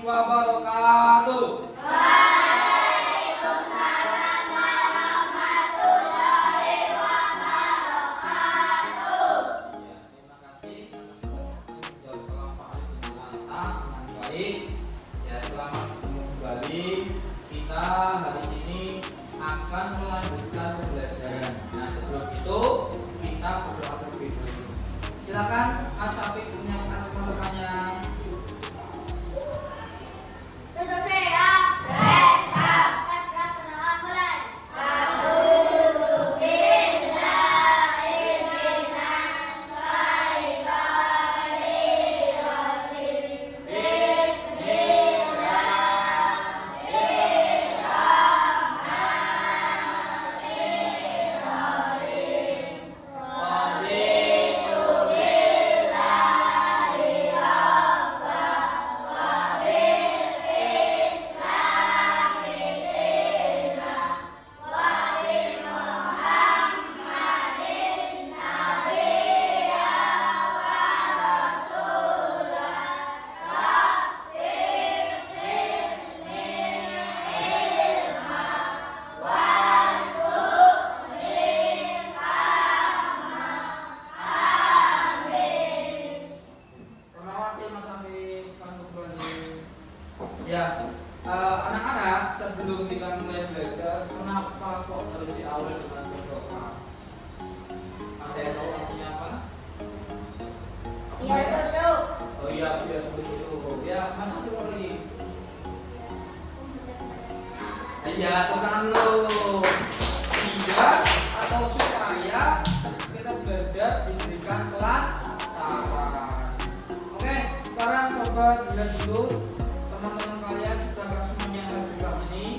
wabarakatuh. Waalaikumsalam warahmatullahi wabarakatuh. Ya, terima kasih sudah berkali dengan baik. Ya, selamat bertemu kembali. Kita hari ini akan melanjutkan pembelajaran. Nah, sebelum itu kita berdoa terlebih dahulu. Silakan Mas Syafiq menyampaikan rekan-rekannya. Tutup siap. Siap. Kita perkenalan mulai. A'udzu billahi minas syaitonir rajim. Terima kasih Mas Syafiq. Selamat kembali. Ya, anak-anak, sebelum kita mulai belajar, kenapa kok harus diawali dengan berdoa? Ada yang tahu alasannya apa? Biar khusyuk. Oh iya, biar khusyuk. Ya, Mas Syafiq apa lagi? Iya, tangan dulu. Iya atau supaya kita belajar diberikan kelancaran. Oke, sekarang coba dilihat dulu teman-teman kalian sudah semuanya yang di kelas ini.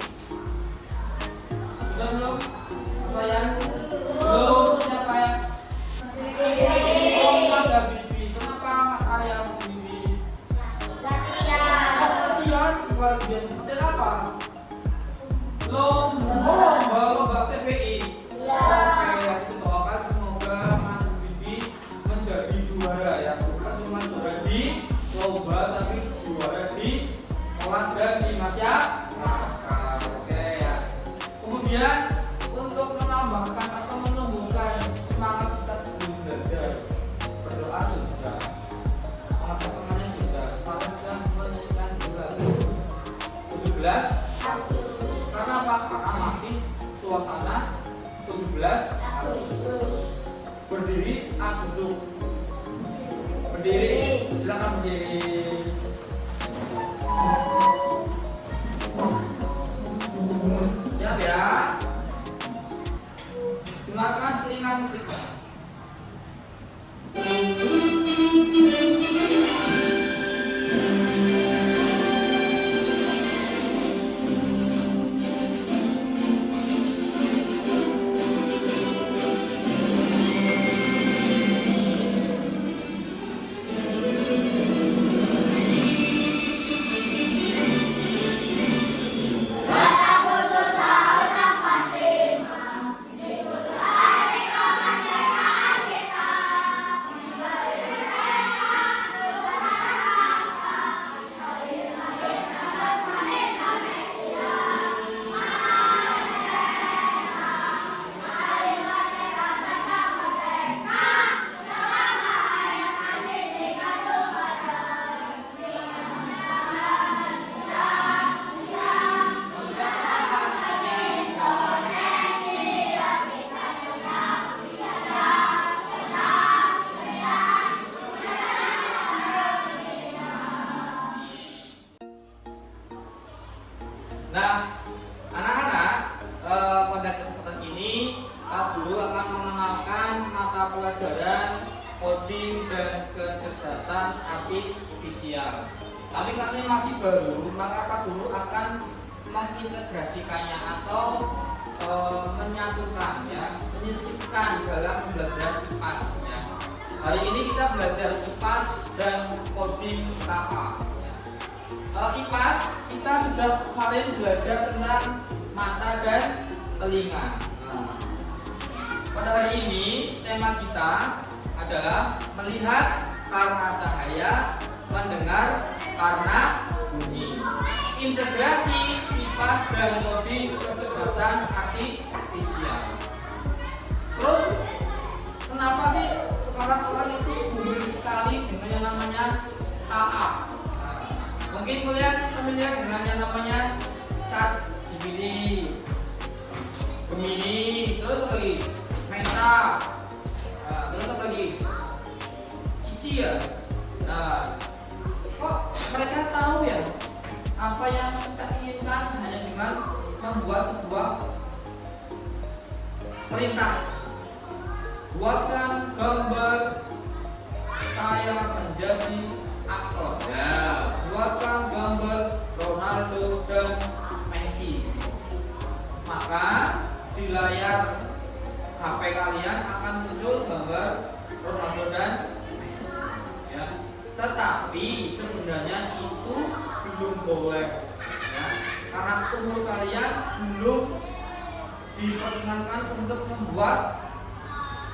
Sudah belum? Sayang? Belum. Siapa ya? Oh, Mas Habibi. Kenapa Mas Arya Mas Habibi? Latihan. Latihan luar biasa. Seperti apa? Lomba TPI. Oke, kita doakan semoga Mas Bibi menjadi juara ya, bukan cuma juara di lomba tapi juara di kelas dan di masyarakat. Oke ya. Kemudian untuk menambahkan atau menumbuhkan semangat kita sebelum belajar, berdoa sudah, teman-temannya sudah. Sekarang kita menyanyikan lagu 17. Karena apa? Karena masih suasana 17 Agustus. Berdiri atau duduk? Berdiri. Silakan berdiri. Siap ya. Dengarkan telinga musik. Rasa khusus sahur dapat terima. Ikut hari kemerdekaan kita. Merdeka, susah bangsa. Hadirlah desa bersama Indonesia. Merdeka, hari merdeka tetap merdeka. Selama ayat masih dikandung badan. Nah, anak-anak, pada kesempatan ini Pak Guru akan mengenalkan mata pelajaran coding dan kecerdasan artifisial. Tapi karena ini masih baru, maka Pak Guru akan mengintegrasikannya atau menyatukannya, menyisipkan dalam pembelajaran IPAS-nya. Hari ini kita belajar IPAS dan coding kapal. IPAS kita sudah kemarin belajar tentang mata dan telinga. Nah, pada hari ini tema kita adalah melihat karena cahaya, mendengar karena bunyi. Integrasi kipas dan coding kecerdasan artifisial. Terus kenapa sih sekarang orang itu gemar sekali dengan yang namanya AA? Nah, mungkin kalian familiar dengan yang namanya ChatGPT, Gemini, terus apa lagi? Meta, terus apa lagi? Cici ya. Nah, kok mereka tahu ya apa yang kita inginkan hanya dengan membuat sebuah perintah. Buatkan gambar saya menjadi aktor. Ya, buatkan gambar Ronaldo dan Messi. Maka di layar HP kalian akan muncul gambar Ronaldo dan Messi. Ya. Tetapi sebenarnya itu belum boleh, ya, karena umur kalian belum diperkenankan untuk membuat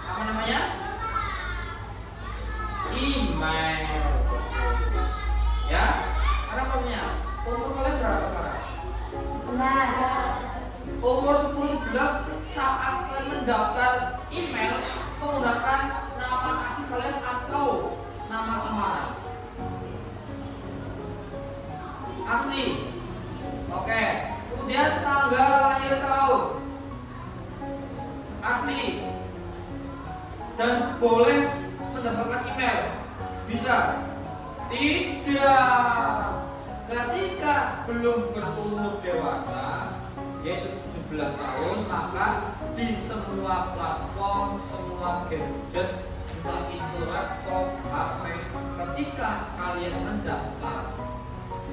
apa namanya email. Ya, sekarang umurnya umur kalian berapa sekarang? 11. Umur 10-11 saat kalian mendaftar email menggunakan nama asli kalian atau nama samaran? Asli. Oke. Kemudian tanggal lahir tahun asli. Dan boleh mendapatkan email? Bisa? Tidak. Ketika belum berumur dewasa, yaitu 17 tahun, maka di semua platform, semua gadget, entah itu laptop, HP, ketika kalian mendaftar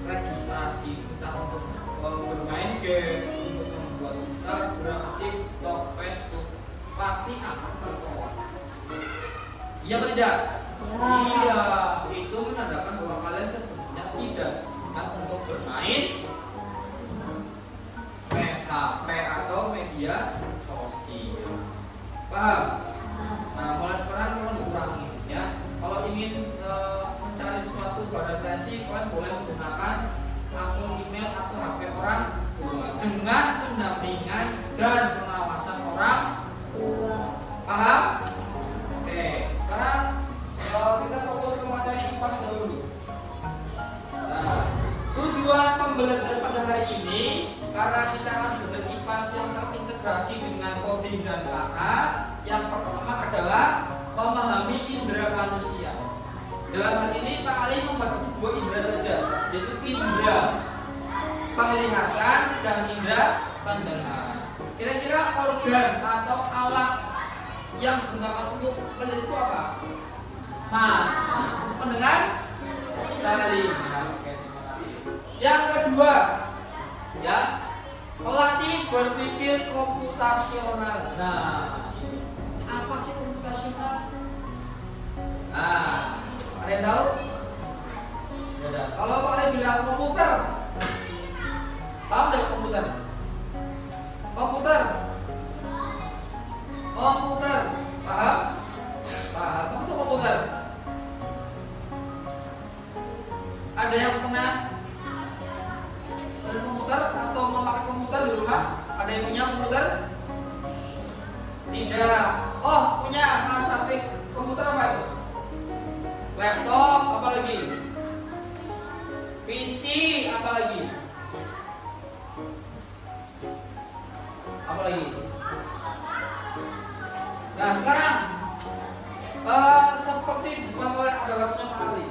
registrasi entah untuk bermain game, untuk membuat Instagram, TikTok, Facebook, pasti akan tertolak. Iya atau tidak? Ya. Iya, itu menandakan bahwa kalian sebenarnya tidak bukan untuk bermain HP atau media sosial. Paham? Nah, mulai sekarang kalian dikurangi, ya. Kalau ingin mencari sesuatu pada versi, kalian boleh menggunakan akun email atau HP orang tua dengan pendampingan dan pengawasan orang tua. Paham? Oke, sekarang kita fokus ke materi IPAS dahulu. Nah, tujuan pembelajaran pada hari ini karena kita akan belajar IPAS yang terintegrasi dengan coding dan KA. Yang pertama adalah memahami indera manusia. Dalam hal ini Pak Ali membatasi dua indera saja, yaitu indera penglihatan dan indera pendengaran. Kira-kira organ atau alat yang digunakan untuk melihat itu apa? Mata. Untuk mendengar? Telinga. Oke, terima kasih. Yang kedua, ya, pelatih berpikir komputasional. Nah, ini apa sih komputasional? Nah, ada yang tahu? Ada. Kalau Pak Ali bilang komputer, paham nggak komputer? Komputer, komputer, paham? Paham. Apa itu komputer? Ada yang pernah beli komputer atau memakai komputer di rumah? Ada yang punya komputer? Tidak. Oh, punya Mas Syafiq. Komputer apa itu? Laptop, apa lagi? PC, apa lagi? Apa lagi? Nah, sekarang seperti depan kalian ada kartunya Pak Ali.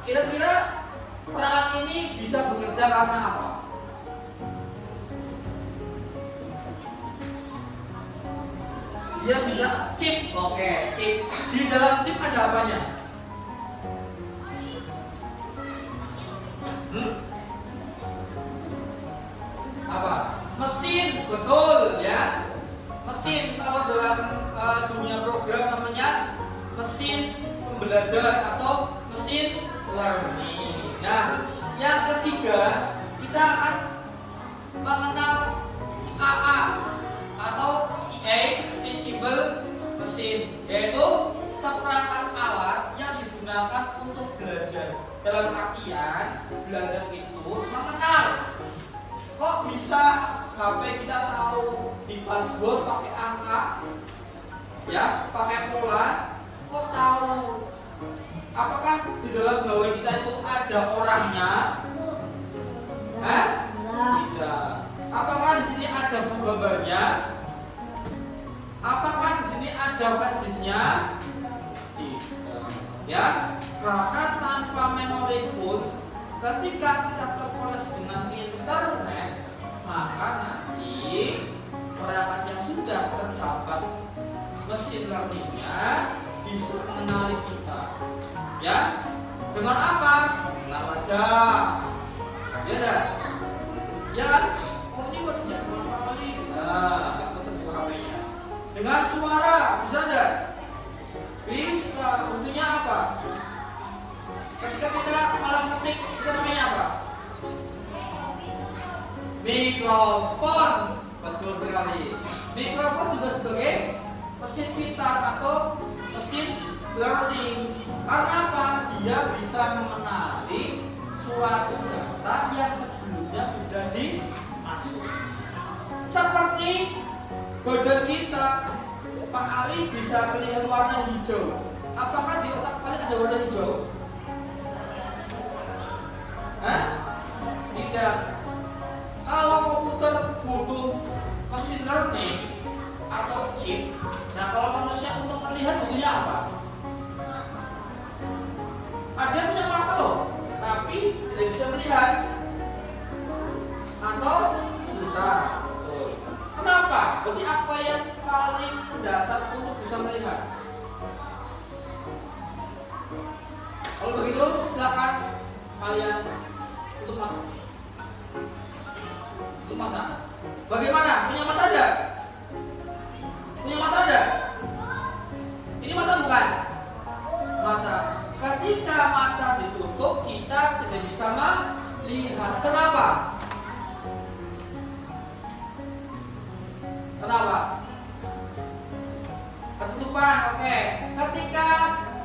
Kira-kira perangkat ini bisa bekerja karena apa? Dia bisa chip. Oke, chip. Di dalam chip ada apanya? Apa? Mesin, betul ya. Mesin kalau dalam dunia program namanya mesin pembelajar atau mesin learning. Nah, yang ketiga kita akan mengenal KA atau Teachable Machine, yaitu seperangkat alat yang digunakan untuk belajar. dalam artian belajar itu mengenal. Kok bisa HP kita tahu di password pakai angka, ya, pakai pola, kok tahu? Apakah di dalam gawai kita itu ada orangnya? Hah? Tidak. Apakah di sini ada buku gambarnya? Apakah di sini ada flash disknya? Tidak. Ya, bahkan tanpa memori pun, ketika kita terkoneksi dengan internet, maka nanti perangkat yang sudah terdapat mesin learningnya bisa mengenali kita. Ya, dengan apa? Dengan wajah. Ya dah. Ya kan? Oh ini wajahnya kembali. Nah, nggak ketemu HP-nya. Dengan suara, bisa enggak? Bisa. Buktinya apa? Ketika kita malas ngetik, itu namanya apa? Mikrofon. Betul sekali. Mikrofon juga sebagai mesin pintar atau mesin learning. Karena apa? Dia bisa mengenali suatu data yang sebelumnya sudah dimasukkan. Seperti badan kita, Pak Ali bisa melihat warna hijau. Apakah di otak Pak Ali ada warna hijau? Hah? Tidak. Kalau komputer butuh mesin learning atau chip, nah kalau manusia untuk melihat butuhnya apa? Ada punya mata loh, tapi tidak bisa melihat atau buta. Kenapa? Berarti apa yang paling mendasar untuk bisa melihat? Kalau begitu, silakan kalian untuk mata. Untuk mata. Bagaimana? Punya mata ada? Punya mata ada? Ini mata bukan? Mata. Ketika mata ditutup, kita tidak bisa melihat. Kenapa? Kenapa? Ketutupan, oke. Ketika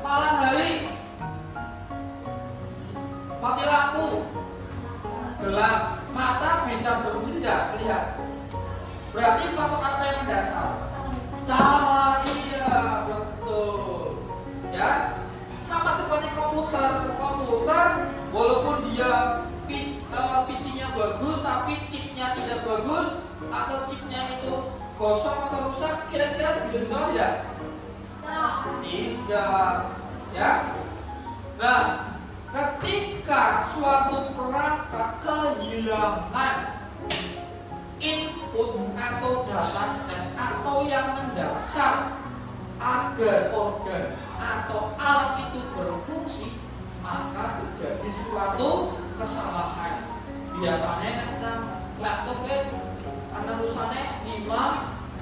malam hari, mati lampu, gelap, mata bisa berfungsi tidak? Lihat. Berarti faktor apa yang mendasar? Cahaya, betul. Ya. Sama seperti komputer, walaupun dia PC-nya bagus tapi chipnya tidak bagus atau chipnya itu gosong atau rusak, kira-kira bisa dibuat tidak? Tidak, ya. Nah, ketika suatu perangkat kehilangan input atau data set atau yang mendasar agar organ atau alat itu berfungsi, maka terjadi suatu kesalahan. Biasanya tentang laptop anda tulisannya 504.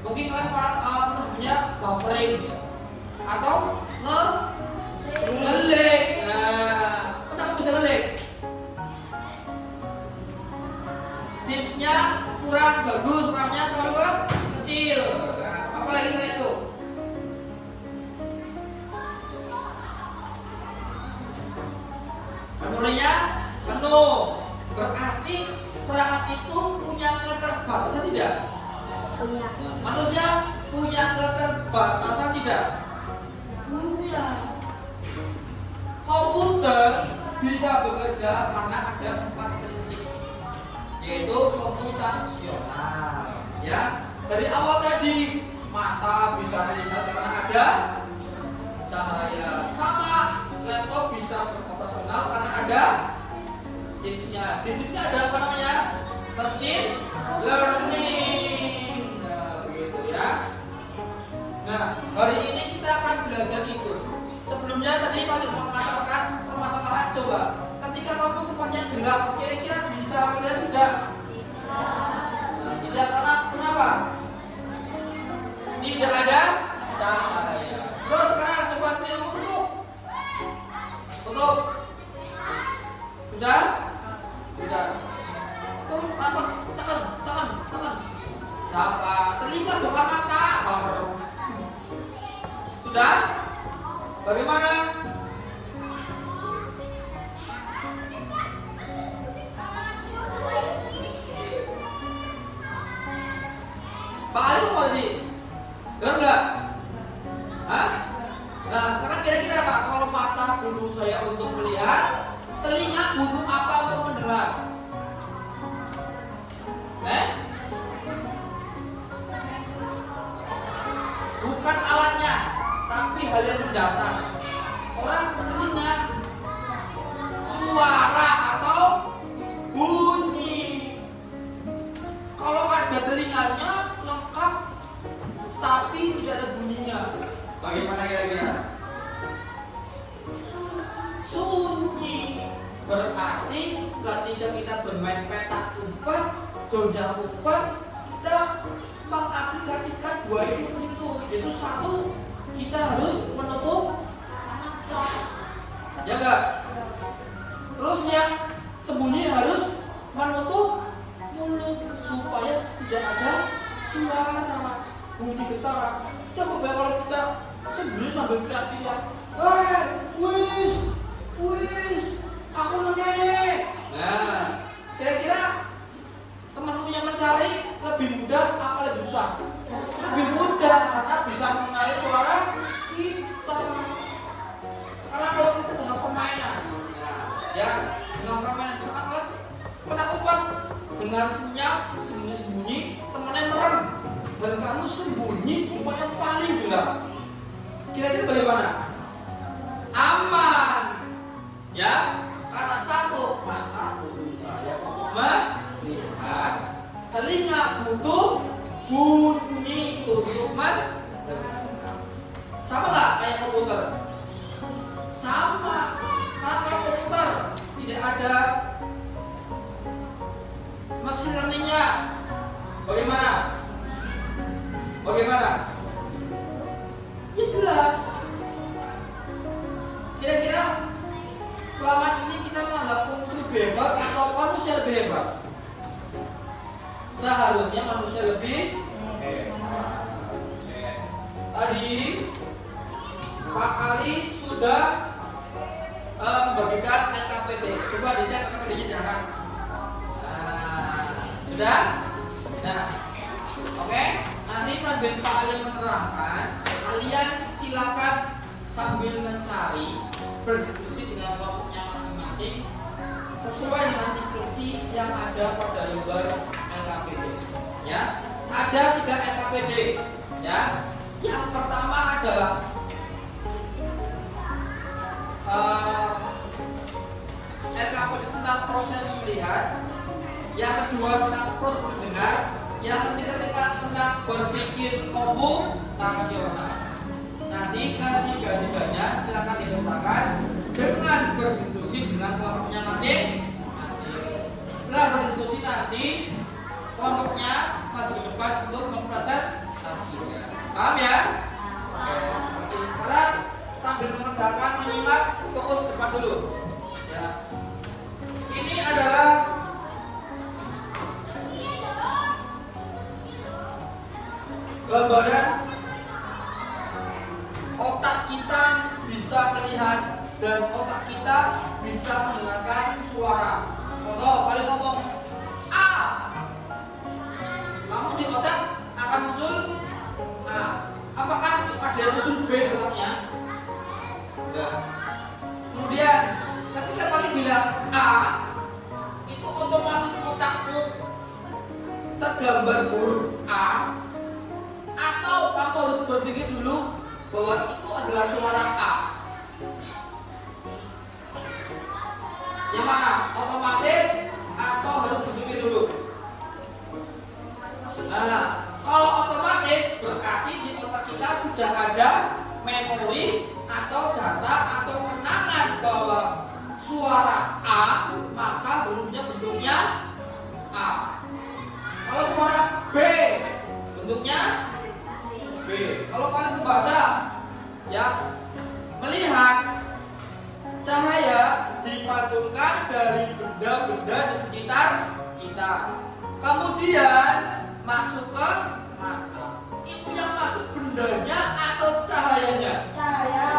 Mungkin kalian punya buffering atau ngelik. Nah, kenapa bisa ngelik? Chipsnya kurang bagus, RAM-nya terlalu kecil. Nah, apalagi selain itu? Memorinya penuh. Berarti perangkat itu punya keterbatasan tidak? Punya. Manusia punya keterbatasan tidak? Punya. Komputer bisa bekerja karena ada 4 prinsip, yaitu komputasional. Ya, dari awal tadi mata bisa melihat karena ada cahaya. Sama laptop bisa beroperasional karena ada chipsnya. Di chipnya ada apa namanya? Mesin learning. Nah, begitu ya. Nah, hari ini kita akan belajar itu. Sebelumnya tadi Pak mengatakan permasalahan. Coba, ketika kamu tempatnya gelap, kira-kira bisa melihat tidak? Nah, tidak, karena kenapa? Tidak ada cahaya. Terus sekarang coba kamu tutup. Tutup. Sudah? Sudah. Tutup apa? Tekan. Dafa, telinga bukan mata. Kalau sudah? Bagaimana? Pak Ali apa tadi? Dengar nggak? Hah? Nah sekarang kira-kira Pak, kalau mata butuh cahaya untuk melihat, telinga butuh apa untuk mendengar? Bukan alatnya, tapi hal yang mendasar. Orang bertelinga suara atau bunyi. Kalau ada telinganya lengkap, tapi tidak ada bunyinya, bagaimana kira-kira? Sunyi. Berarti ketika kita bermain petak umpet, jonjang umpet, kita mengaplikasikan dua itu, yaitu satu, kita harus menutup mata, ya enggak? Terus yang sembunyi harus menutup mulut supaya tidak ada suara bunyi getaran. Coba bayang kalau kita sembunyi sambil teriak-teriak, wis, aku nengene. Nah, kira-kira temanmu yang mencari lebih mudah apa lebih susah? Lebih mudah karena bisa mengenali suara kita. Sekarang kalau kita dengan permainan, ya dengan permainan misalkan petak umpet dengan senyap sembunyi-sembunyi, temannya merem dan kamu sembunyi umpetnya paling gelap. Kira-kira bagaimana? Aman, ya karena satu mata butuh cahaya untuk melihat, telinga butuh bunyi untuk mendengar. Sama nggak kayak komputer? Sama. Sekarang kalau komputer tidak ada mesin learningnya, bagaimana? Ya jelas. Kira-kira selama ini kita menganggap komputer lebih hebat atau manusia lebih hebat? Seharusnya manusia lebih hebat. Tadi Pak Ali sudah membagikan LKPD. Coba dicek LKPD-nya di hadapan. Sudah? Nah, oke. Nanti sambil Pak Ali menerangkan, kalian silakan sambil mencari, berdiskusi dengan kelompoknya masing-masing sesuai dengan instruksi yang ada pada lembar LKPD. Ya, ada 3 LKPD. Ya, yang pertama adalah LKPD tentang proses melihat, yang kedua tentang proses mendengar, yang ketiga tentang berpikir komputasional. Nanti ketiga-tiganya silakan dibacakan dengan berdiskusi dengan kelompoknya masing-masing. Setelah berdiskusi nanti kelompoknya maju ke depan untuk mempresentasi. Paham ya? Oke. Sekarang sambil mengerjakan menyimak, fokus depan dulu. Ya. Ini adalah gambaran otak kita bisa melihat dan otak kita bisa mendengarkan suara. Contoh, paling ngomong A, kamu di otak akan muncul A. Apakah ada yang muncul B di otaknya? Enggak. Kemudian ketika paling bilang A, itu otomatis otakmu tergambar huruf A, atau kamu harus berpikir dulu bahwa itu adalah suara A. Yang mana? Otomatis atau harus berpikir dulu? Nah, kalau otomatis berarti di otak kita sudah ada memori atau data atau kenangan bahwa suara A, maka hurufnya bentuknya A. Kalau suara B, bentuknya B. Kalau kalian membaca, ya, melihat cahaya dipantulkan dari benda-benda di sekitar kita. Kemudian masuk ke mata. Itu yang masuk bendanya atau cahayanya? Cahaya.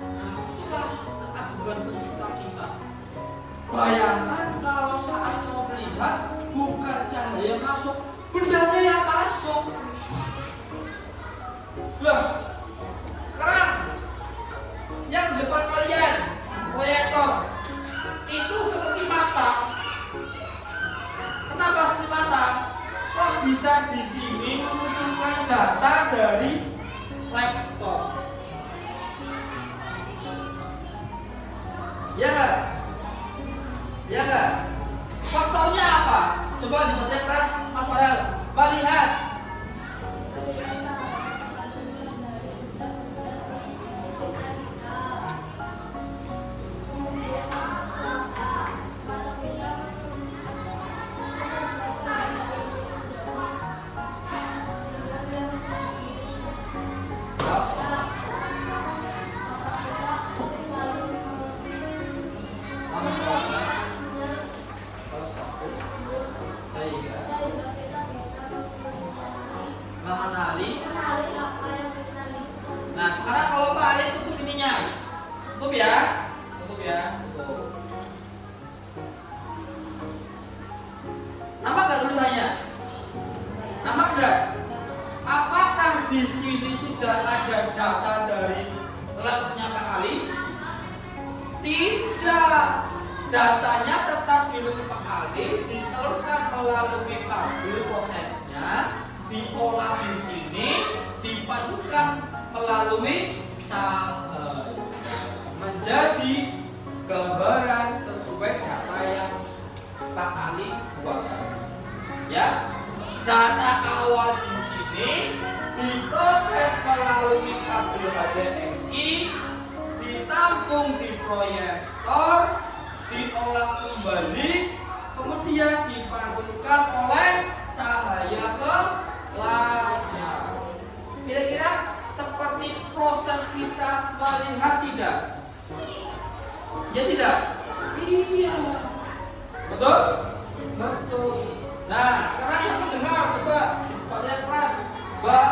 Nah, itulah keagungan pencipta kita. Bayangkan kalau saat kamu melihat bukan cahaya masuk, bendanya yang masuk. langsung. Lah, sekarang yang di depan kalian proyektor itu seperti mata. Kenapa seperti mata? Kok bisa di sini menunjukkan data dari laptop? Ya nggak? Ya nggak? Faktornya apa? Coba dibaca keras, Mas Farel. Mbak lihat. Nah, sekarang kalau Pak Ali tutup ininya. Tutup ya. Tutup ya. Tutup. Nampak nggak tulisannya? Nampak nggak? Apakah di sini sudah ada data dari laptopnya Pak Ali? Tidak. Datanya tetap di laptop Pak Ali, disalurkan melalui kabel prosesnya, diolah di sini, dipadukan melalui cahaya menjadi gambaran sesuai data yang Pak Ali buatkan. Ya, data awal di sini diproses melalui kabel HDMI, ditampung di proyektor, diolah kembali, kemudian dipadukan oleh cahaya ke layar. Kira-kira seperti proses kita melihat tidak? Ya tidak? Iya. Betul? Betul. Nah, sekarang yang mendengar coba baca keras. Mbak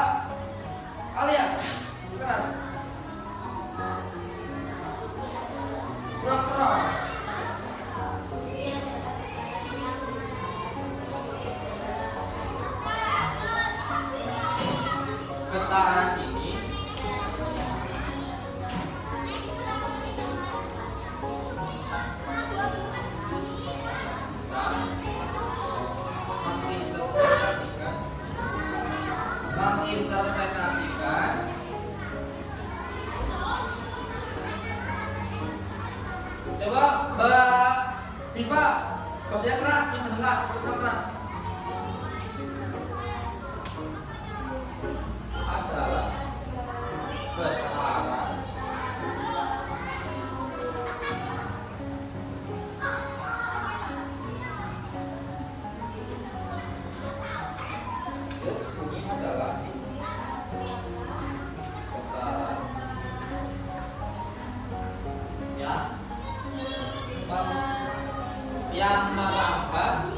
Alia, keras. Keras. Getaran ini menginterpretasikan coba Mbak Diva kerja keras yang mendengar kerja keras adalah getaran bunyi adalah getaran ya yang merambat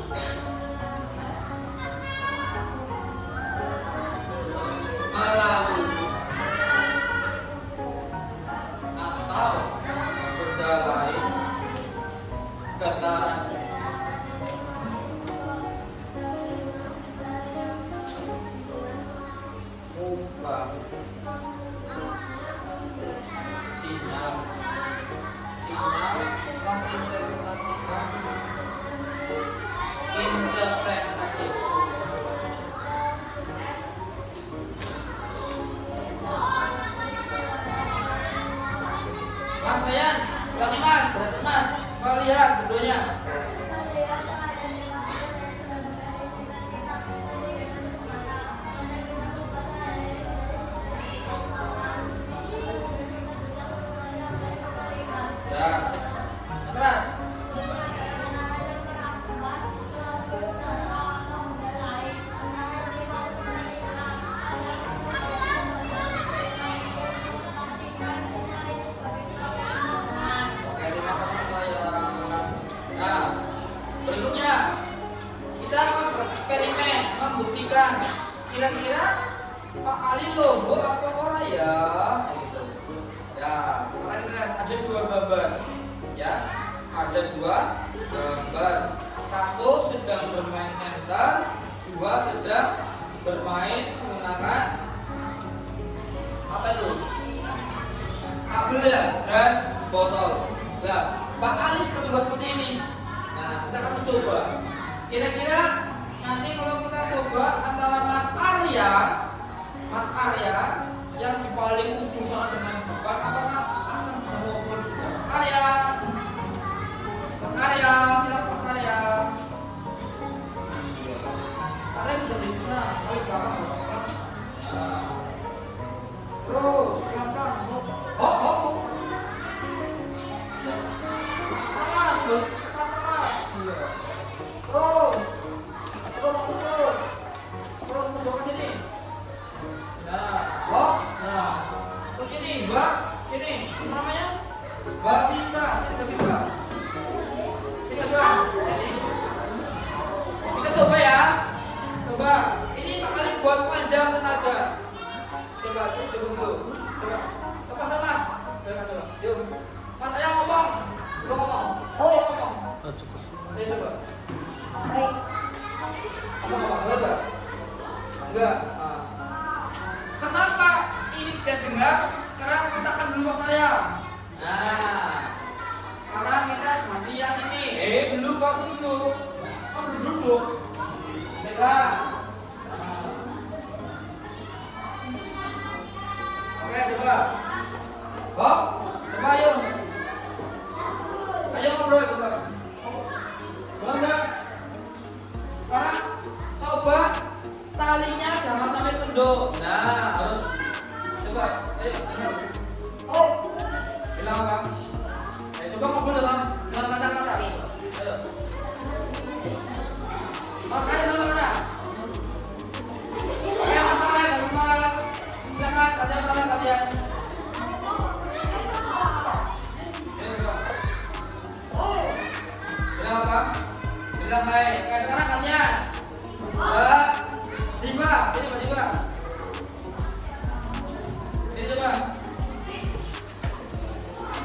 melalui atau benda lain getaran mengubah sinyal menginterpretasikan interpretasi. Mas Bayan, ulangi Mas, berarti Mas, melihat videonya. Ya, keras. Oke, terima kasih saya. Nah, berikutnya kita akan bereksperimen membuktikan kira-kira Pak Ali logo atau orang ya, gitu. Ya, sekarang kita ada dua gambar, ya, ada dua gambar. Satu sedang bermain center, dua sedang bermain menggunakan apa itu? Kabel ya dan botol. Nah, Pak Ali suka membuat seperti ini. Nah, kita akan mencoba. Kira-kira nanti kalau kita coba antara Mas Arya yang di paling ujung sana dengan depan, apakah akan bisa mengukur Mas Arya? Mas Arya, silakan Mas Arya. Arya bisa dibuka, kalau belakang. Nah. Terus pelan-pelan. Hop. Mas, terus pelan-pelan. Terus masuk ke sini. Nah, hop. Nah, terus ini Mbak, ini apa namanya? Mbak Viva, sini ke Viva. Sini ke Viva. Sini. Kita coba ya. Coba. Ini kali buat panjang sengaja. Coba dulu. Coba. Lepas Mas. Coba. Yuk. Mas ayo ngomong. Lu ngomong. Ayo ngomong. Ayo coba. Baik. Enggak. Enggak. Kenapa ini tidak dengar? Sekarang kita akan dulu Mas saya. Nah. Sekarang kita mati yang ini. Belum Pak sini dulu. Dulu. Pegang. Oke, coba. Hop. Coba ayo. Ayo ngobrol coba. Boleh enggak? Sekarang coba talinya jangan sampai kendor. Nah, harus coba. Ayo. Oh. Bilang apa? Ayo coba ngobrol dengan kata-kata. Ayo. Mas ayo dulu Mas. Ayo masalah. Silakan kalian kalian. Bilang apa? Bilang baik. Oke, sekarang kalian. Mbak Diva, sini Mbak Diva. Sini coba.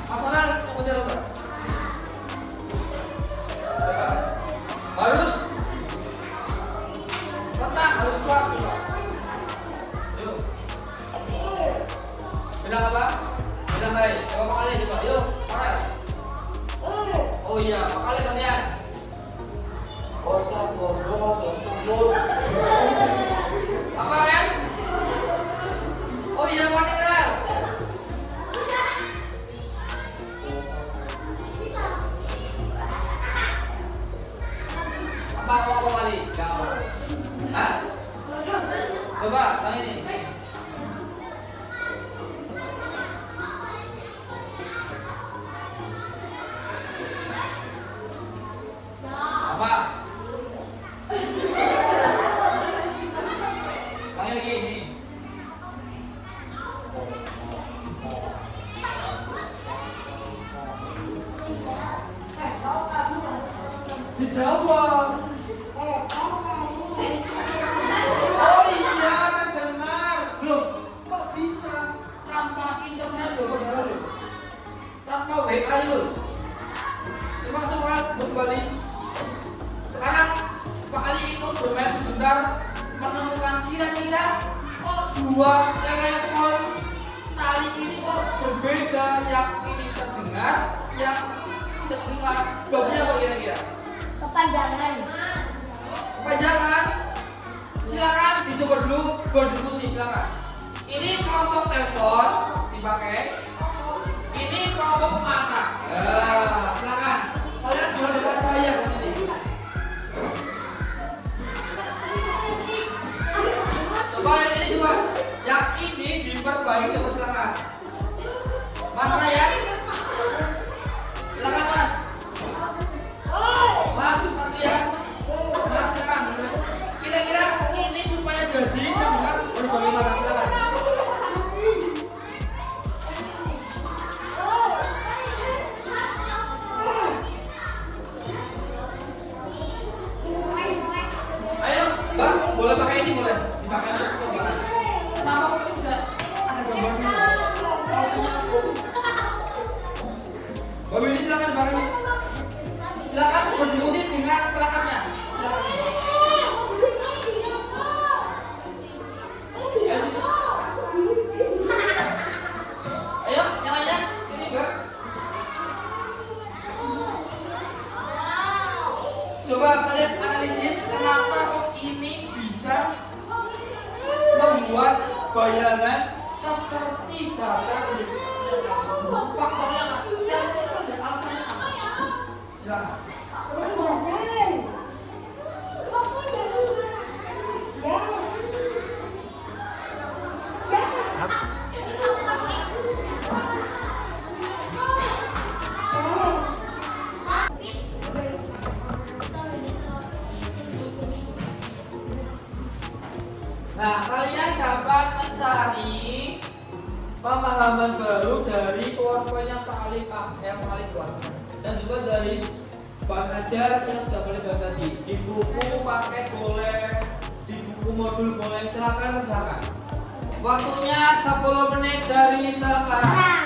Masalah tunggu dulu Mbak. Coba. Harus letak, harus kuat coba. Yuk. Bilang apa? Bilang baik. Coba kalian coba. Yuk, Farel. Oh iya, kalian kalian. Apa kan? Oh iya, wanita. Apa kali? Hah? Coba, tanya ini. Apa? Tanya lagi ini. Dijawab. Oh iya, kan dengar. Loh, kok bisa tanpa internet loh, padahal loh. Tanpa WA loh. Termasuk orang kembali. Sekarang Pak Ali ikut bermain sebentar, menemukan kira-kira kok dua telepon tali ini kok berbeda, yang ini terdengar, yang tidak terdengar. Sebabnya apa kira-kira? Kepanjangan. Kepanjangan. Silakan dicoba dulu berdiskusi, silakan. Ini kelompok telepon dipakai. Ini kelompok pemasak. Silakan. Kalian boleh dengan saya di sini. Coba yang ini juga. Yang ini diperbaiki, coba silakan. Mas Ryan. Silakan Mas. Mas Satria. Mas silakan. Kira-kira ini supaya jadi terdengar bagaimana, silakan. Ayo, Mbak, boleh pakai ini boleh? Dipakai untuk coba. Kenapa kok ini bisa ada gambarnya? Mbak Billy silakan pakai ini. Silakan berdiskusi dengan perangkatnya. Silakan. Coba kalian analisis kenapa kok ini bisa membuat bayangan seperti datar di faktornya yang sebenarnya alasannya apa? Silakan. Nah, kalian dapat mencari pemahaman baru dari PowerPoint yang paling kuat dan juga dari bahan ajar yang sudah kalian bahas tadi. Di buku pakai boleh, di buku modul boleh, silakan kerjakan. Waktunya 10 menit dari sekarang.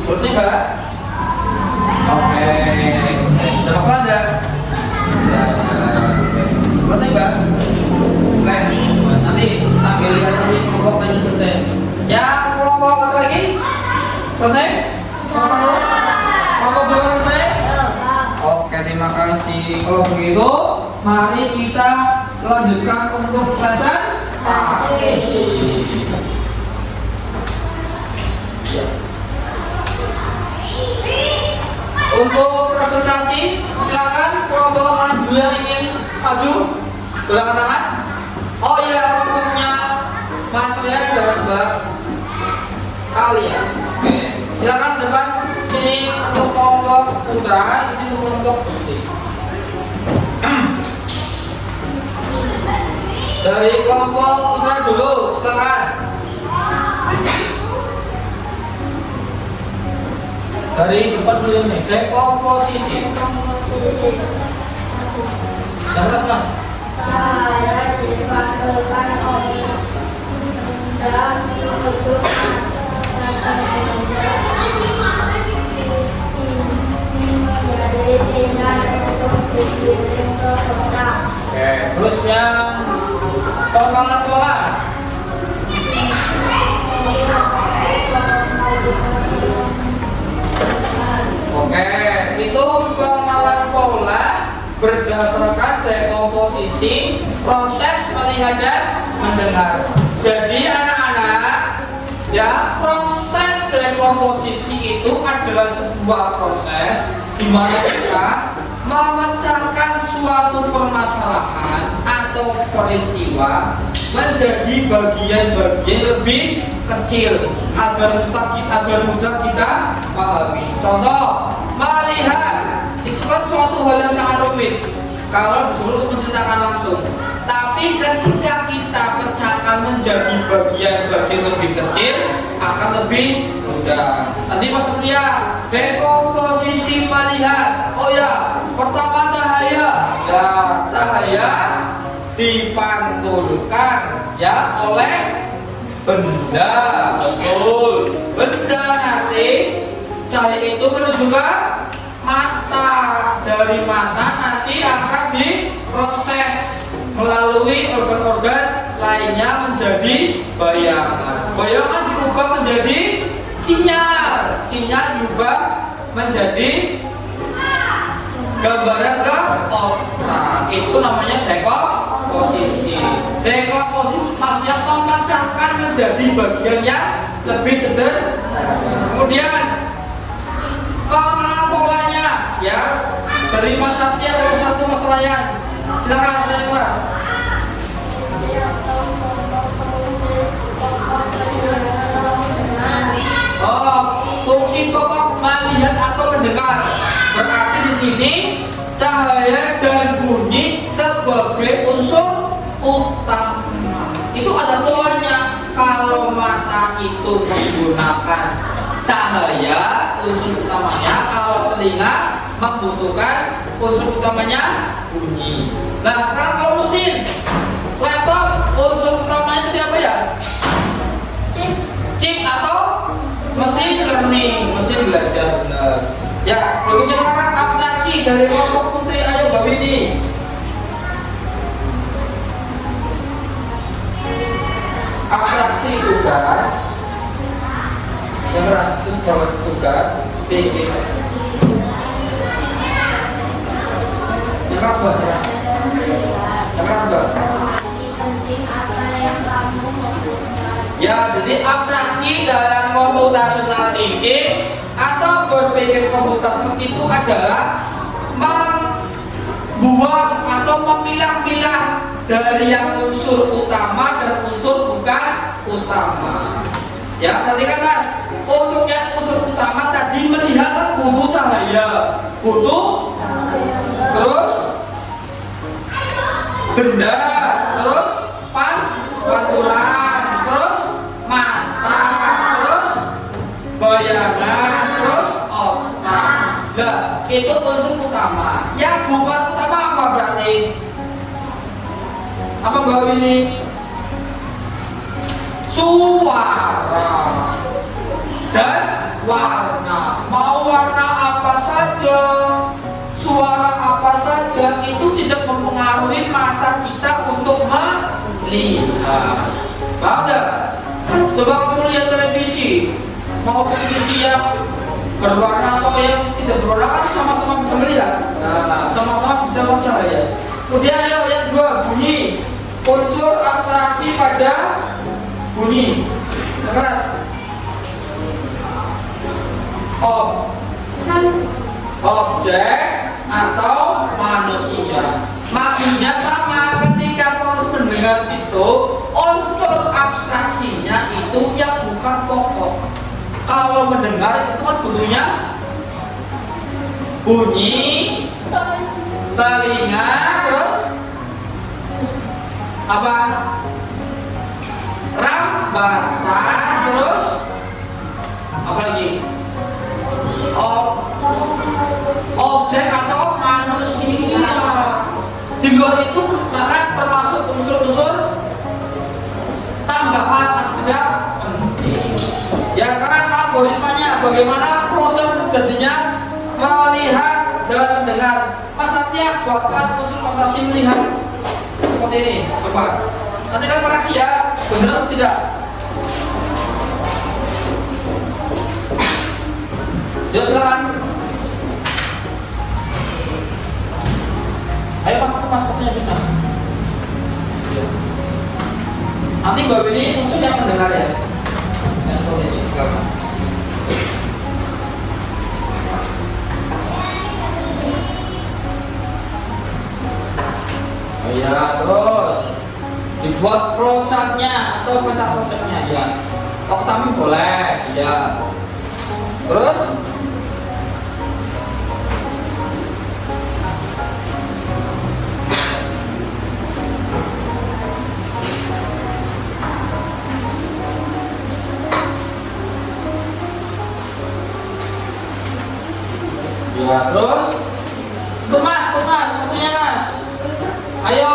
Selesai Mbak? Oke. Ada masalah enggak? Ya. Selesai Mbak? Oke. Nanti sambil lihat nanti kelompoknya selesai. Ya, kelompok apa lagi? Selesai? Kelompok dua selesai? Oke, terima kasih. Kalau begitu, mari kita lanjutkan untuk presentasi. Untuk presentasi, silakan kelompok mana dulu yang ingin maju, belakang tangan. Oh iya, kelompoknya Mas Ria dan Mbak Alia. Oke, silakan depan sini untuk kelompok putra, ini untuk kelompok putri. Dari kelompok putra dulu, silakan. Dari depan dulu nih, dekomposisi. Jangan Mas. Saya dipanggilkan oleh dan menjadi sinar untuk dikirim ke orang. Oke, terus yang pengembangan pola. Oke, itu pengenalan pola berdasarkan dekomposisi proses melihat dan mendengar. Jadi anak-anak, ya proses dekomposisi itu adalah sebuah proses di mana kita memecahkan suatu permasalahan atau peristiwa menjadi bagian-bagian lebih kecil agar mudah kita pahami. Contoh, melihat itu kan suatu hal yang sangat rumit kalau disuruh menceritakan langsung. Tapi ketika kita pecahkan menjadi bagian-bagian lebih kecil akan lebih mudah. Tadi Mas Satria, dekomposisi melihat. Oh ya, pertama cahaya. Ya, cahaya dipantulkan ya oleh benda, betul. Benda nanti cahaya itu menuju ke mata, dari mata nanti akan diproses melalui organ-organ lainnya menjadi bayangan. Bayangan diubah menjadi sinyal, sinyal diubah menjadi gambaran ke otak. Itu namanya dekomposisi. Dekomposisi maksudnya memecahkan menjadi bagian yang lebih sederhana. Kemudian pengenalan polanya, ya, dari Mas Satya ke satu Mas Ryan. Silakan Mas Ryan, Mas. Oh, fungsi pokok melihat atau mendengar. Berarti di sini cahaya dan bunyi sebagai unsur utama. Itu ada polanya. Kalau mata itu menggunakan cahaya unsur utamanya, kalau telinga membutuhkan unsur utamanya bunyi. Nah sekarang kalau mesin laptop unsur utamanya itu apa ya? Ya, berikutnya sekarang abstraksi dari kelompok Putri Ayu Mbak Winnie. Abstraksi tugas. Yang keras itu bahwa tugas PG. Yang keras buat ya. Yang keras buat. Ya, jadi abstraksi dalam computational thinking atau berpikir komputasi itu adalah membuang atau memilah-milah dari yang unsur utama dan unsur bukan utama. Ya, perhatikan Mas. Untuk yang unsur utama tadi melihat butuh cahaya, butuh terus benda, terus pantulan, terus mata, terus bayangan, terus otak. Nah, itu unsur utama. Yang bukan utama apa berarti? Apa Mbak ini? Suara dan warna. Mau warna apa saja, suara apa saja itu tidak mempengaruhi mata kita untuk melihat. Paham enggak? Coba kamu lihat televisi. Mau televisi yang berwarna atau yang tidak berwarna kan sama-sama bisa melihat. Nah, sama-sama bisa mencahaya. Kemudian ayo yang dua, bunyi. Unsur abstraksi pada bunyi. Keras. Objek atau manusia. Maksudnya sama, ketika proses mendengar itu unsur abstraksinya itu yang bukan pokok. Kalau mendengar itu kan butuhnya bunyi, telinga, terus apa? Rambatan, terus apa lagi? Objek atau manusia. Di luar itu maka termasuk unsur-unsur tambahan atau tidak penting. Ya, sekarang algoritmanya bagaimana proses terjadinya melihat dan mendengar. Mas Satya buatkan unsur operasi melihat seperti ini. Coba. Nanti kan operasi ya, benar atau tidak? Yuk silakan. Ayo masuk fotonya Mas. Nanti Mbak Winnie unsur yang mendengar ya. Ya seperti ini. Silakan. Oh ya, terus dibuat flowchartnya atau peta konsepnya ya. Oksamin boleh, ya. Terus ya, terus Mas, fotonya Mas. Ayo.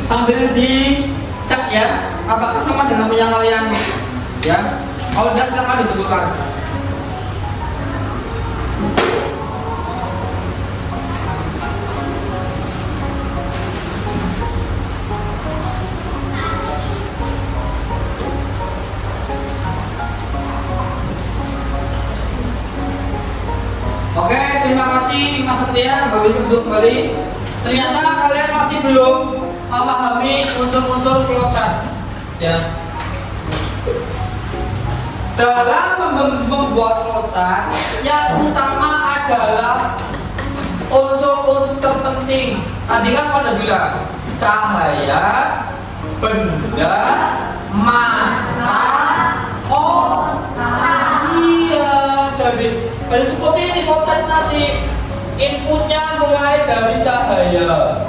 Sambil dicek ya, apakah sama dengan punya kalian ya? Kalau tidak silakan dibetulkan. kasih Mas Satria, Mbak Willy untuk kembali. Ternyata kalian masih belum memahami unsur-unsur flowchart. Ya. Dalam membuat flowchart, yang utama adalah unsur-unsur terpenting. Tadi kan pada bilang cahaya, benda, mata, otak. Iya, jadi seperti ini flowchart nanti. Inputnya mulai dari cahaya.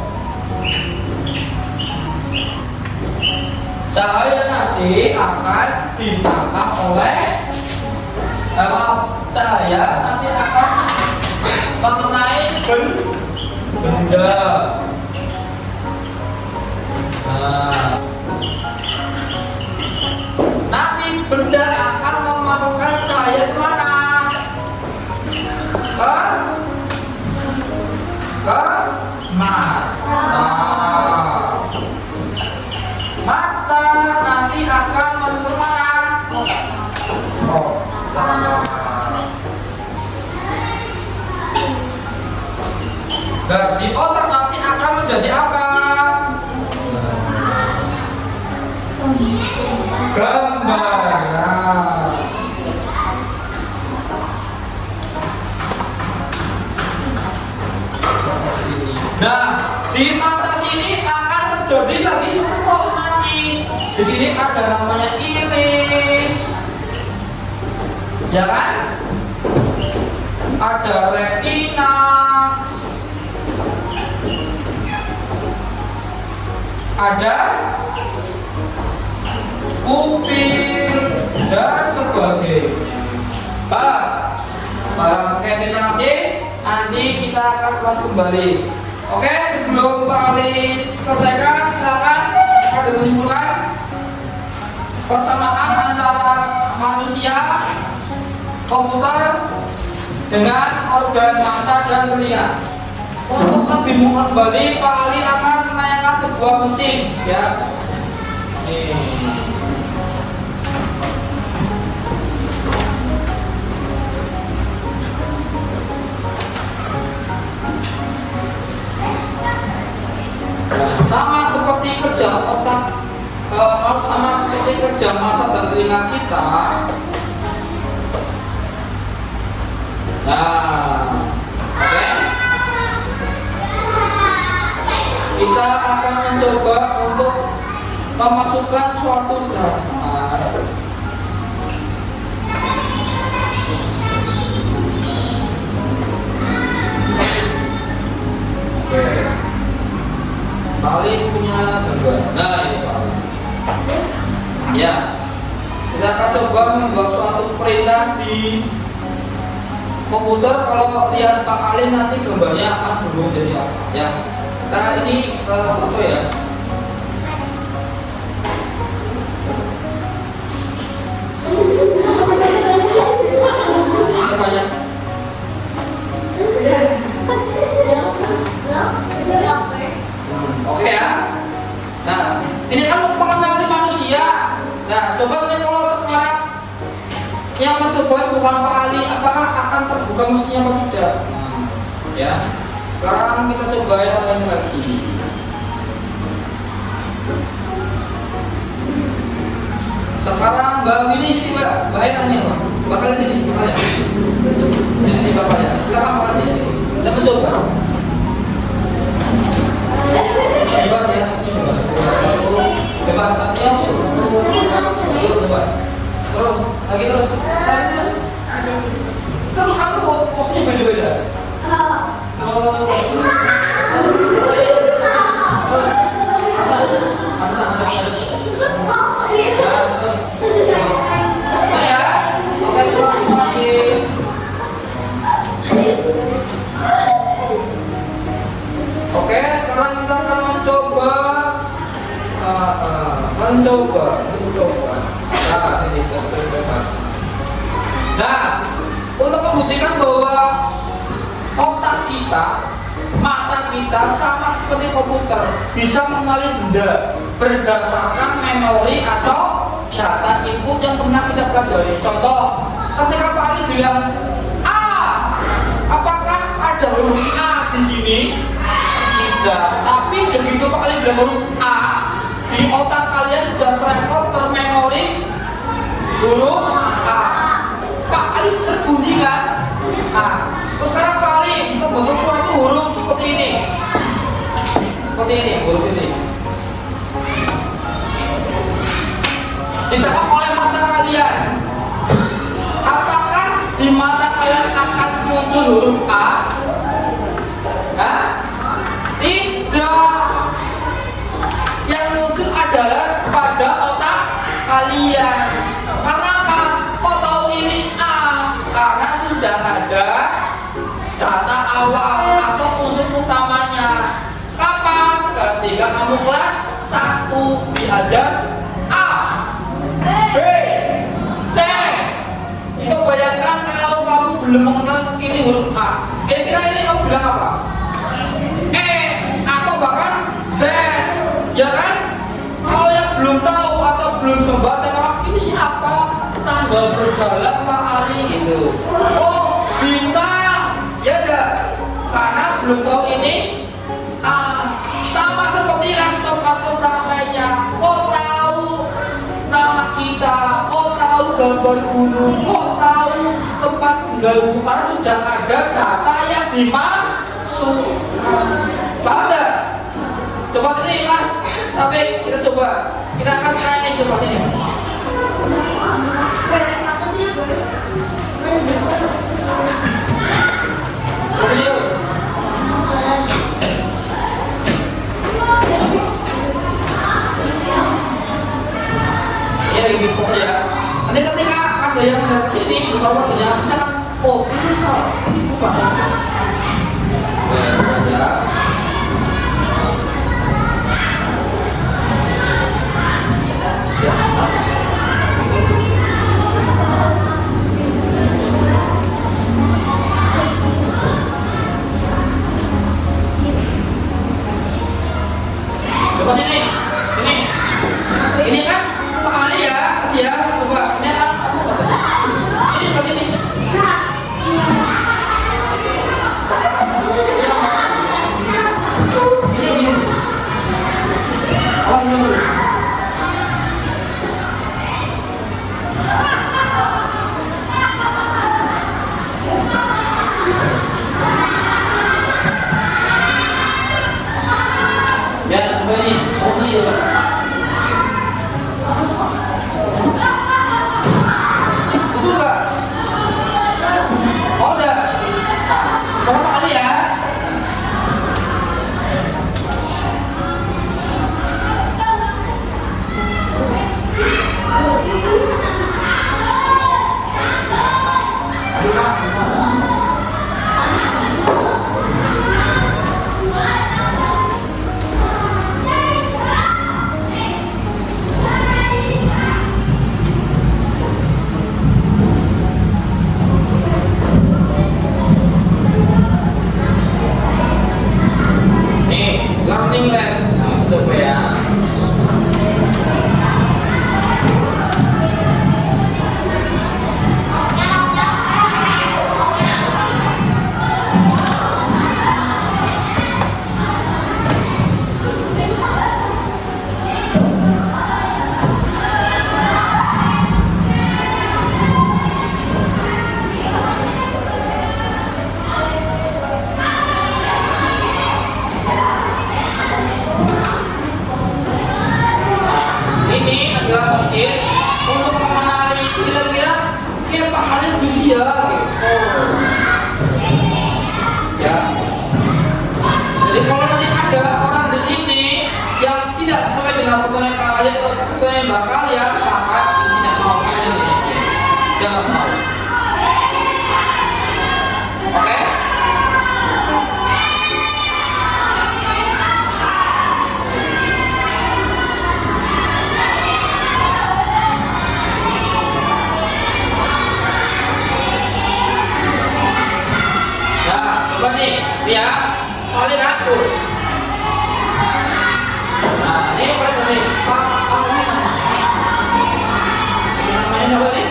Cahaya nanti akan ditangkap oleh cahaya nanti akan mengenai benda. Nanti benda akan memasukkan cahaya ke mana? Ke mata. Mata nanti akan menuju mana? Otak. Dan di otak nanti akan menjadi apa? Gambaran. Nah, di mata sini akan terjadi lagi satu proses nanti. Di sini ada namanya iris, ya kan? Ada retina, ada pupil dan sebagainya. Oke, terima kasih. Nanti kita akan ulas kembali. Oke, sebelum Pak Ali selesaikan, silakan ada menyimpulkan persamaan antara manusia, komputer dengan organ mata dan telinga. Untuk lebih mudah kembali, Pak Ali akan menanyakan sebuah mesin, ya. Sama seperti kerja otak, sama seperti kerja mata dan telinga kita. Nah, oke. Kita akan mencoba untuk memasukkan suatu data. Oke. Kali punya gambar. Nah, ini Pak. Ya. Kita akan coba membuat suatu perintah di komputer. Kalau lihat Pak Ali nanti gambarnya akan berubah jadi apa? Ya. Kita ini foto ya. Ini banyak. Oke ya. Nah, ini kan mengenali manusia. Nah, coba kita kalau sekarang yang mencoba bukan Pak Ali, apakah akan terbuka mesinnya atau tidak? Ya. Sekarang kita coba yang lain lagi. Sekarang Mbak ini sih Mbak, bahayanya Mbak. Bakal sini, bakal ini bapaknya. Sekarang bakal sini. Kita mencoba. Bebas ya, sini bebas. Bebas. Yang coba. Terus, lagi terus. Terus kamu posnya beda-beda. Oke, sekarang kita akan mencoba. Nah, untuk membuktikan bahwa otak kita, mata kita sama seperti komputer bisa mengenali benda berdasarkan memori atau data input yang pernah kita pelajari. Contoh, ketika Pak Ali bilang A, apakah ada ada huruf A di sini? Tidak. Tapi begitu Pak Ali bilang huruf A, di otak kalian sudah termemori huruf A. Pak Ali terbunyi kan? A. Terus sekarang Pak Ali membentuk suatu huruf seperti ini. Seperti ini, huruf ini. Ditangkap oleh mata kalian. Apakah di mata kalian akan muncul huruf A? Hah? Tidak. Yang muncul adalah pada otak kalian. Karena apa? Kok tahu ini A? Karena sudah ada data awal atau unsur utamanya. Kapan? Ketika kamu kelas 1 diajar A, B, C. Coba bayangkan kalau kamu belum mengenal ini huruf A. Kira-kira ini kamu bilang apa? E atau bahkan Z, ya kan? Kalau yang belum tahu atau belum membaca, ini siapa? Tanggal berjalan Pak Ali gitu. Oh, bintang, ya enggak? Karena belum tahu ini A. Sama seperti laptop lainnya. Kok tahu nama kita? Kok tahu gambar gunung? Kok tahu tempat tinggalmu? Karena sudah ada data yang dimasukkan. Paham enggak? Coba sini Mas, sampai kita coba. Kita akan tanya coba sini. Coba sini yuk. Ya gitu saya. Nanti ketika ada yang dari sini bukan wajahnya, misalkan, oh ini salah, ini bukan. Ya. Coba sini, ini kan Pak Ali ya, dia coba ini kan aku sini ke sini. Ini gini. Awas dulu. Ya, coba ini, awas sini coba. Betul nggak? Oh udah. Berapa kali ya? Learning lab. Nah, coba ya. Ini adalah mesin untuk mengenali kira-kira dia Pak Ali usia gitu. Ya. Jadi kalau nanti ada orang di sini yang tidak sesuai dengan fotonya Pak Ali atau fotonya Mbak kalian, maka tidak mau ini. Jangan mau. Oke? Coba nih, lihat, paling atur. Nah, ini paling penting. Apa ini namanya? Namanya siapa nih?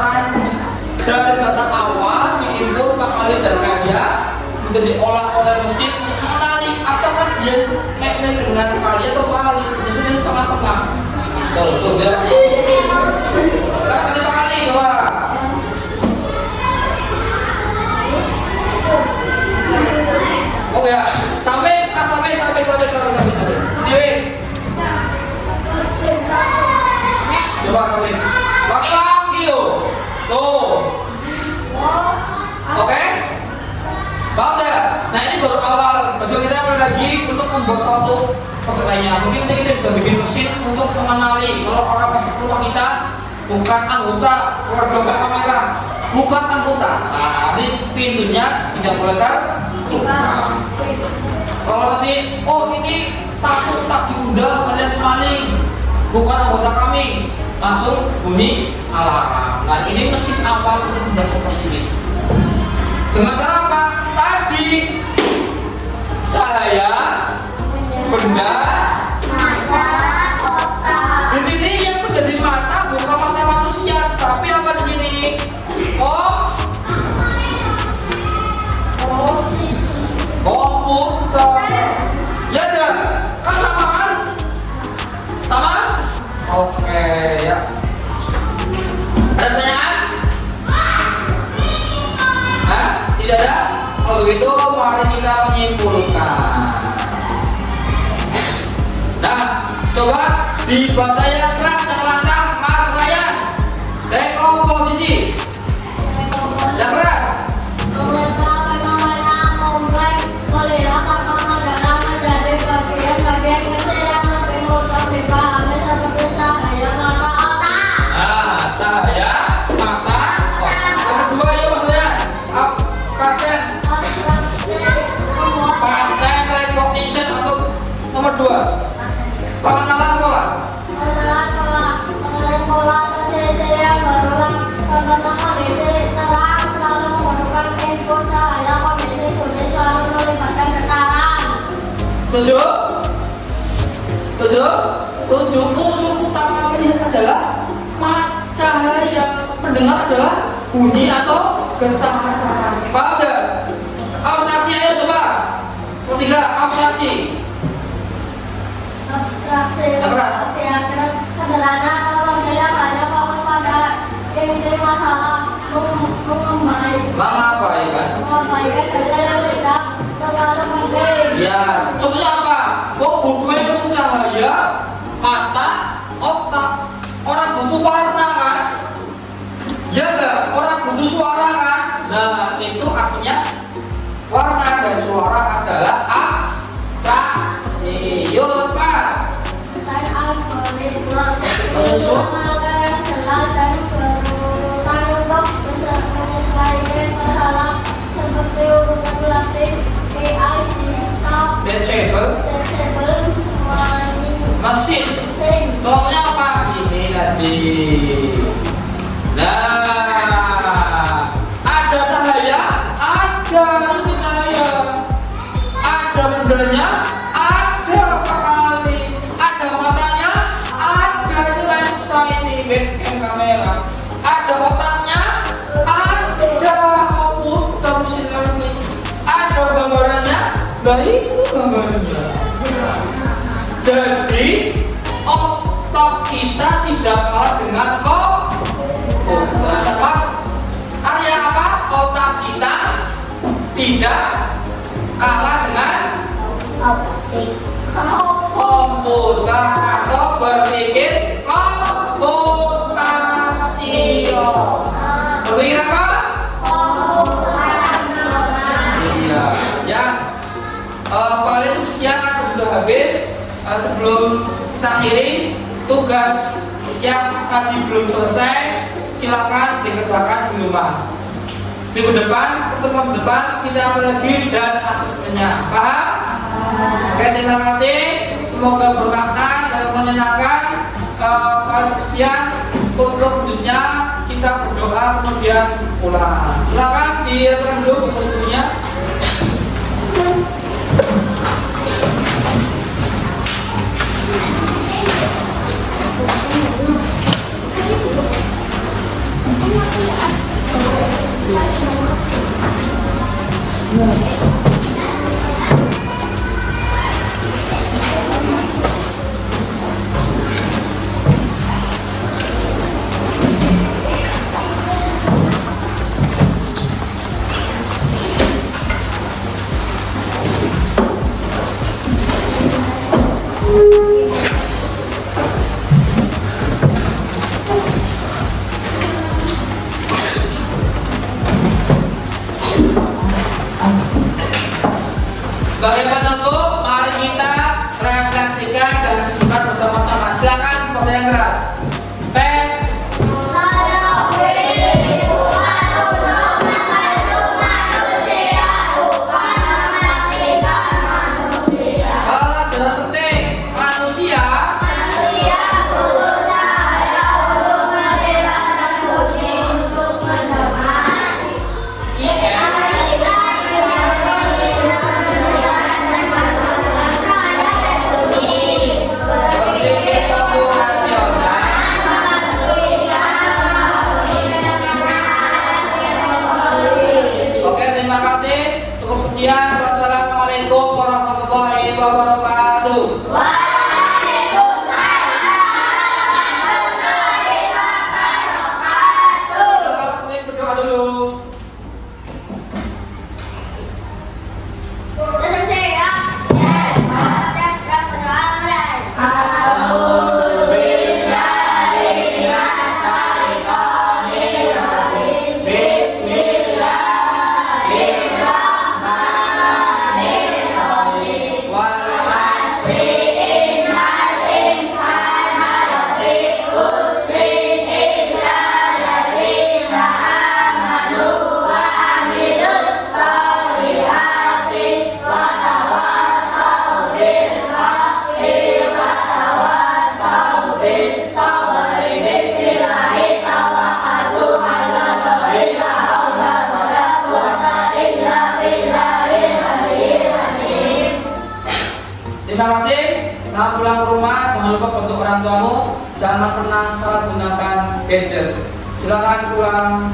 dari data awal diinput kali dan karya untuk diolah oleh mesin untuk mengenali apakah dia magnet dengan kali atau kali. Jadi dia setengah-setengah. Tuh dia. Sekarang kali kali coba. Oke ya, sampai. Coba sampai. Pakai lagi yo. Tuh. Oke? Paham dah? Nah ini baru awal. Besok kita mulai lagi untuk membuat suatu konsep lainnya. Mungkin nanti kita bisa bikin mesin untuk mengenali kalau orang masuk rumah kita bukan anggota keluarga Mbak Kamera, bukan anggota. Nah nanti pintunya tidak boleh terbuka. Kalau nanti, oh ini takut tak diundang alias maling, bukan anggota kami, langsung bunyi alarm. Nah ini mesin awal untuk membuat seperti ini. Dengan cara apa? Tadi cahaya, benda. Di sini yang menjadi mata bukan mata manusia, tapi apa di sini? Oh, komputer. Ya dah, kan samaan? Sama? Oke ya. Ada pertanyaan? Hah? Tidak ada? Kalau begitu mari kita menyimpulkan. Nah, coba dibaca yang keras yang lantang, Mas Ryan. Dekomposisi. Yang keras. Nomor 2, pengenalan pola. Pengenalan pola terjadi yang berulang terbentuk kondisi terang selalu memerlukan input cahaya kondisi kuning selalu melibatkan getaran. Setuju? Setuju? Setuju. Unsur utama melihat adalah cahaya, mendengar adalah bunyi atau getaran. Paham gak? Abstraksi ayo coba. Ketiga, abstraksi. Abstraksi artinya sederhana kalau tidak hanya fokus pada inti masalah mengabaikan kerja yang tidak terlalu penting. Ya, contohnya apa? Oh, hubungannya itu cahaya, mata, otak. Orang butuh warna kan? Ya enggak? Orang butuh suara kan? Nah, itu artinya warna dan suara adalah abstraksi. Yuk, Pak. Algoritma yang jelas dan berurutan untuk menyesuaikan masalah seperti urutan latih PID, Detachable mesin. Contohnya apa? Ini tadi. Nah, ada cahaya, ada ini cahaya, ada bendanya, ada kali, ada matanya, ada ini lensa ini webcam kamera, ada otaknya, ada komputer mesin learning, ada gambarannya, nah itu gambarnya. Jadi otak kita tidak kalah dengan komputer. Pas artinya apa? Otak kita tidak kalah dengan komputer atau berpikir komputasional. Berpikir apa? Iya, ya. Paling sekian aku sudah habis. Sebelum kita akhiri, tugas yang tadi belum selesai silakan dikerjakan di rumah. Minggu depan, pertemuan depan kita lagi dan asesmennya. Paham? Oke, terima kasih. Semoga bermakna dan menyenangkan. Paling sekian untuk selanjutnya kita berdoa kemudian pulang. Silakan dilakukan dulu buku-bukunya. Thank you. Sebagai penutup, mari kita refleksikan dan sebutkan bersama-sama. Silakan pertanyaan keras. Teh. Pelajaran penting. Manusia. Oke, terima kasih. Cukup sekian. Wassalamualaikum warahmatullahi wabarakatuh. Kita berdoa dulu. Terima kasih. Selamat pulang ke rumah. Jangan lupa untuk orang tuamu. Jangan pernah salah gunakan gadget. Silakan pulang.